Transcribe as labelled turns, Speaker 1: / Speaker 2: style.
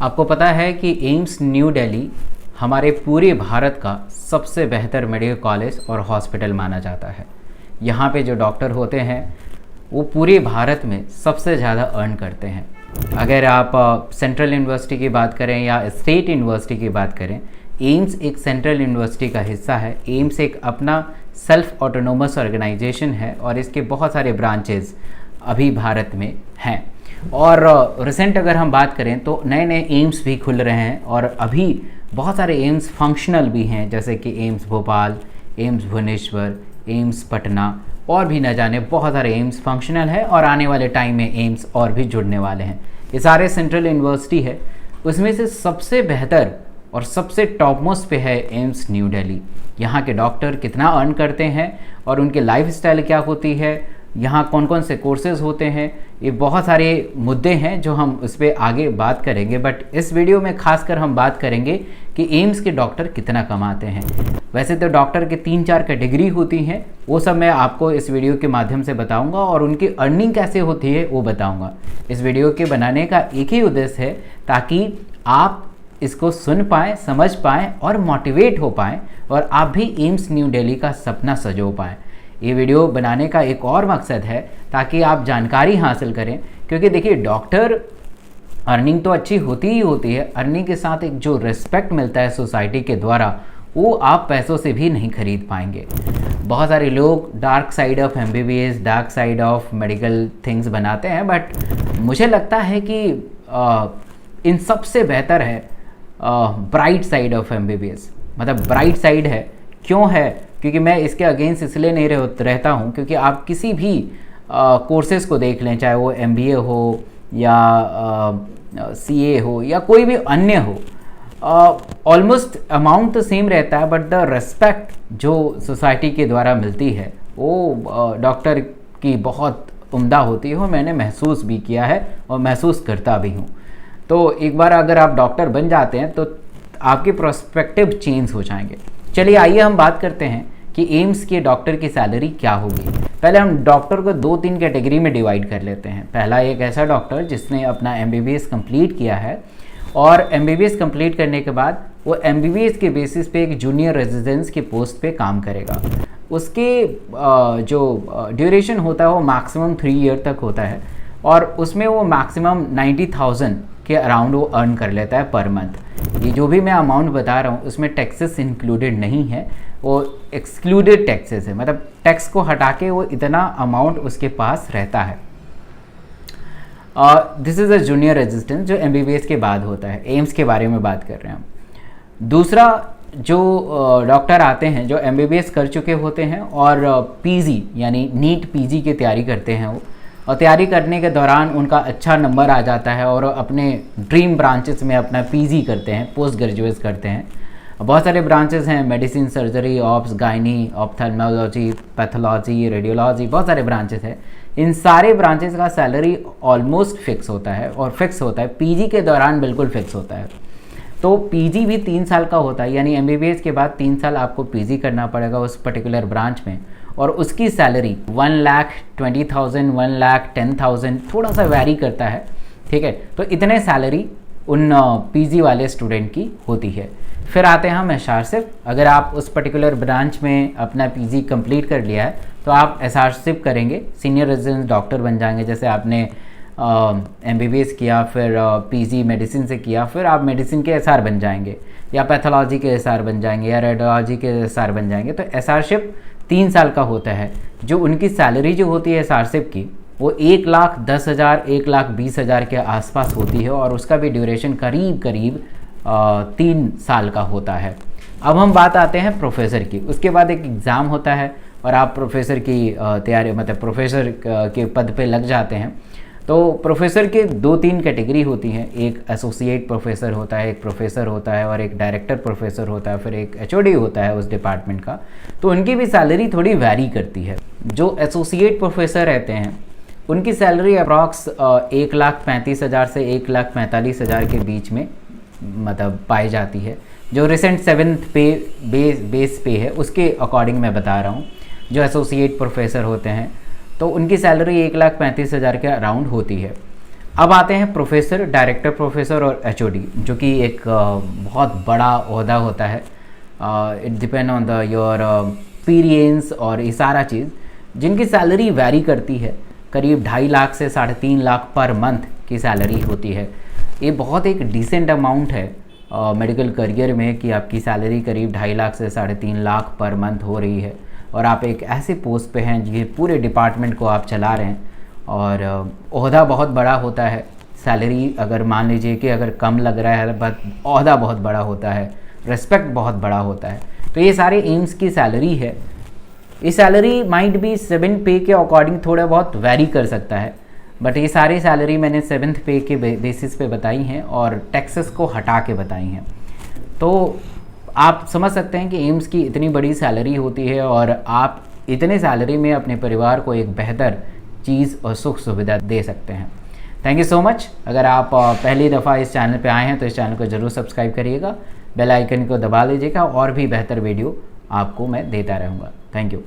Speaker 1: आपको पता है कि एम्स न्यू दिल्ली हमारे पूरे भारत का सबसे बेहतर मेडिकल कॉलेज और हॉस्पिटल माना जाता है। यहाँ पे जो डॉक्टर होते हैं वो पूरे भारत में सबसे ज़्यादा अर्न करते हैं। अगर आप सेंट्रल यूनिवर्सिटी की बात करें या स्टेट यूनिवर्सिटी की बात करें, एम्स एक सेंट्रल यूनिवर्सिटी का हिस्सा है। एम्स एक अपना सेल्फ ऑटोनोमस ऑर्गेनाइजेशन है और इसके बहुत सारे ब्रांचेस अभी भारत में हैं। और रिसेंट अगर हम बात करें तो नए नए एम्स भी खुल रहे हैं और अभी बहुत सारे एम्स फंक्शनल भी हैं, जैसे कि एम्स भोपाल, एम्स भुवनेश्वर, एम्स पटना और भी न जाने बहुत सारे एम्स फंक्शनल है और आने वाले टाइम में एम्स और भी जुड़ने वाले हैं। ये सारे सेंट्रल यूनिवर्सिटी है, उसमें से सबसे बेहतर और सबसे टॉप मोस्ट पे है एम्स न्यू दिल्ली। यहाँ के डॉक्टर कितना अर्न करते हैं और उनके लाइफस्टाइल क्या होती है, यहाँ कौन कौन से कोर्सेज होते हैं, ये बहुत सारे मुद्दे हैं जो हम उस पर आगे बात करेंगे। बट इस वीडियो में खासकर हम बात करेंगे कि एम्स के डॉक्टर कितना कमाते हैं। वैसे तो डॉक्टर के 3-4 कैटेगरी होती हैं, वो सब मैं आपको इस वीडियो के माध्यम से बताऊंगा और उनकी अर्निंग कैसे होती है वो बताऊंगा। इस वीडियो के बनाने का एक ही उद्देश्य है ताकि आप इसको सुन पाएँ, समझ पाएँ और मोटिवेट हो पाएँ और आप भी एम्स न्यू दिल्ली का सपना सजो पाएँ। ये वीडियो बनाने का एक और मकसद है ताकि आप जानकारी हासिल करें, क्योंकि देखिए डॉक्टर अर्निंग तो अच्छी होती ही होती है, अर्निंग के साथ एक जो रिस्पेक्ट मिलता है सोसाइटी के द्वारा वो आप पैसों से भी नहीं खरीद पाएंगे। बहुत सारे लोग dark side of MBBS, dark side of medical things बनाते हैं, बट मुझे लगता है कि इन सबसे बेहतर है ब्राइट साइड ऑफ MBBS। मतलब ब्राइट साइड है, क्यों है? क्योंकि मैं इसके अगेंस्ट इसलिए नहीं रहता हूँ क्योंकि आप किसी भी कोर्सेज़ को देख लें, चाहे वो MBA हो या CA हो या कोई भी अन्य हो, ऑलमोस्ट अमाउंट तो सेम रहता है, बट द रिस्पेक्ट जो सोसाइटी के द्वारा मिलती है वो डॉक्टर की बहुत उम्दा होती है। वो मैंने महसूस भी किया है और महसूस करता भी हूँ। तो एक बार अगर आप डॉक्टर बन जाते हैं तो आपके प्रोस्पेक्टिव चेंज हो जाएंगे। चलिए आइए हम बात करते हैं कि एम्स के डॉक्टर की सैलरी क्या होगी। पहले हम डॉक्टर को 2-3 कैटेगरी में डिवाइड कर लेते हैं। पहला एक ऐसा डॉक्टर जिसने अपना MBBS कंप्लीट किया है और MBBS कंप्लीट करने के बाद वो MBBS के बेसिस पे एक जूनियर रेजिडेंस के पोस्ट पे काम करेगा। उसके जो ड्यूरेशन होता है वो मैक्सिमम 3 ईयर तक होता है और उसमें वो मैक्सिमम 90,000 के अराउंड वो अर्न कर लेता है पर मंथ। ये जो भी मैं अमाउंट बता रहा हूँ उसमें टैक्सेस इंक्लूडेड नहीं है, वो एक्सक्लूडेड टैक्सेस है, मतलब टैक्स को हटा के वो इतना अमाउंट उसके पास रहता है। This is a junior residence जो MBBS के बाद होता है। एम्स के बारे में बात कर रहे हैं हम। दूसरा जो डॉक्टर आते हैं जो MBBS कर चुके होते हैं और PG यानी नीट PG की तैयारी करते हैं वो, और तैयारी करने के दौरान उनका अच्छा नंबर आ जाता है और अपने ड्रीम ब्रांचेस में अपना PG करते हैं, पोस्ट ग्रेजुएट करते हैं। बहुत सारे ब्रांचेस हैं, medicine, surgery, ops, gynae, ophthalmology, pathology, radiology, बहुत सारे ब्रांचेस हैं। इन सारे ब्रांचेस का सैलरी ऑलमोस्ट फिक्स होता है और फिक्स होता है PG के दौरान बिल्कुल फिक्स होता है। तो PG भी 3 साल का होता है, यानी MBBS के बाद 3 साल आपको PG करना पड़ेगा उस पर्टिकुलर ब्रांच में और उसकी सैलरी 1,20,000, 1,10,000 थोड़ा सा वैरी करता है, ठीक है। तो इतने सैलरी उन PG वाले स्टूडेंट की होती है। फिर आते हैं हम SRSIP। अगर आप उस पर्टिकुलर ब्रांच में अपना PG कंप्लीट कर लिया है तो आप SRSIP करेंगे, सीनियर रेजिडेंट डॉक्टर बन जाएंगे। जैसे आपने MBBS किया, फिर PG मेडिसिन से किया, फिर आप मेडिसिन के SR बन जाएंगे या पैथोलॉजी के SR बन जाएंगे या रेडियोलॉजी के SR बन जाएंगे। तो SRSIP 3 साल का होता है। जो उनकी सैलरी जो होती है SRSIP की वो 1,10,000, 1,20,000 के आसपास होती है और उसका भी ड्यूरेशन करीब 3 साल का होता है। अब हम बात आते हैं प्रोफेसर की। उसके बाद एक एग्ज़ाम होता है और आप प्रोफेसर की तैयारी, मतलब प्रोफेसर के पद पे लग जाते हैं। तो प्रोफेसर के 2-3 कैटेगरी होती हैं। एक एसोसिएट प्रोफेसर होता है, एक प्रोफेसर होता है और एक डायरेक्टर प्रोफेसर होता है, फिर एक HOD होता है उस डिपार्टमेंट का। तो उनकी भी सैलरी थोड़ी वैरी करती है। जो एसोसिएट प्रोफेसर रहते हैं उनकी सैलरी अप्रॉक्स 1,35,000 से 1,45,000 के बीच में मतलब पाई जाती है। जो रिसेंट 7th बेस पे है उसके अकॉर्डिंग मैं बता रहा हूँ। जो एसोसिएट प्रोफेसर होते हैं तो उनकी सैलरी 1,35,000 के अराउंड होती है। अब आते हैं प्रोफेसर, डायरेक्टर प्रोफेसर और एचओडी, जो कि एक बहुत बड़ा ओहदा होता है। It depend on the your experience और ये सारा चीज़, जिनकी सैलरी वैरी करती है। करीब 2.5 लाख से 3.5 लाख पर मंथ की सैलरी होती है। ये बहुत एक डिसेंट अमाउंट है मेडिकल करियर में कि आपकी सैलरी करीब 2.5 लाख से 3.5 लाख पर मंथ हो रही है और आप एक ऐसे पोस्ट पे हैं जिस पूरे डिपार्टमेंट को आप चला रहे हैं और ओहदा बहुत बड़ा होता है। सैलरी अगर मान लीजिए कि अगर कम लग रहा है बट ओहदा बहुत बड़ा होता है, रिस्पेक्ट बहुत बड़ा होता है। तो ये सारे एम्स की सैलरी है। ये सैलरी माइट बी 7th पे के अकॉर्डिंग थोड़ा बहुत वैरी कर सकता है, बट ये सारी सैलरी मैंने 7th पे के बेसिस पे बताई हैं और टैक्सेस को हटा के बताई हैं। तो आप समझ सकते हैं कि एम्स की इतनी बड़ी सैलरी होती है और आप इतने सैलरी में अपने परिवार को एक बेहतर चीज़ और सुख सुविधा दे सकते हैं। Thank you so much. अगर आप पहली दफ़ा इस चैनल पे आए हैं तो इस चैनल को ज़रूर सब्सक्राइब करिएगा, बेल आइकन को दबा लीजिएगा और भी बेहतर वीडियो आपको मैं देता रहूँगा। Thank you.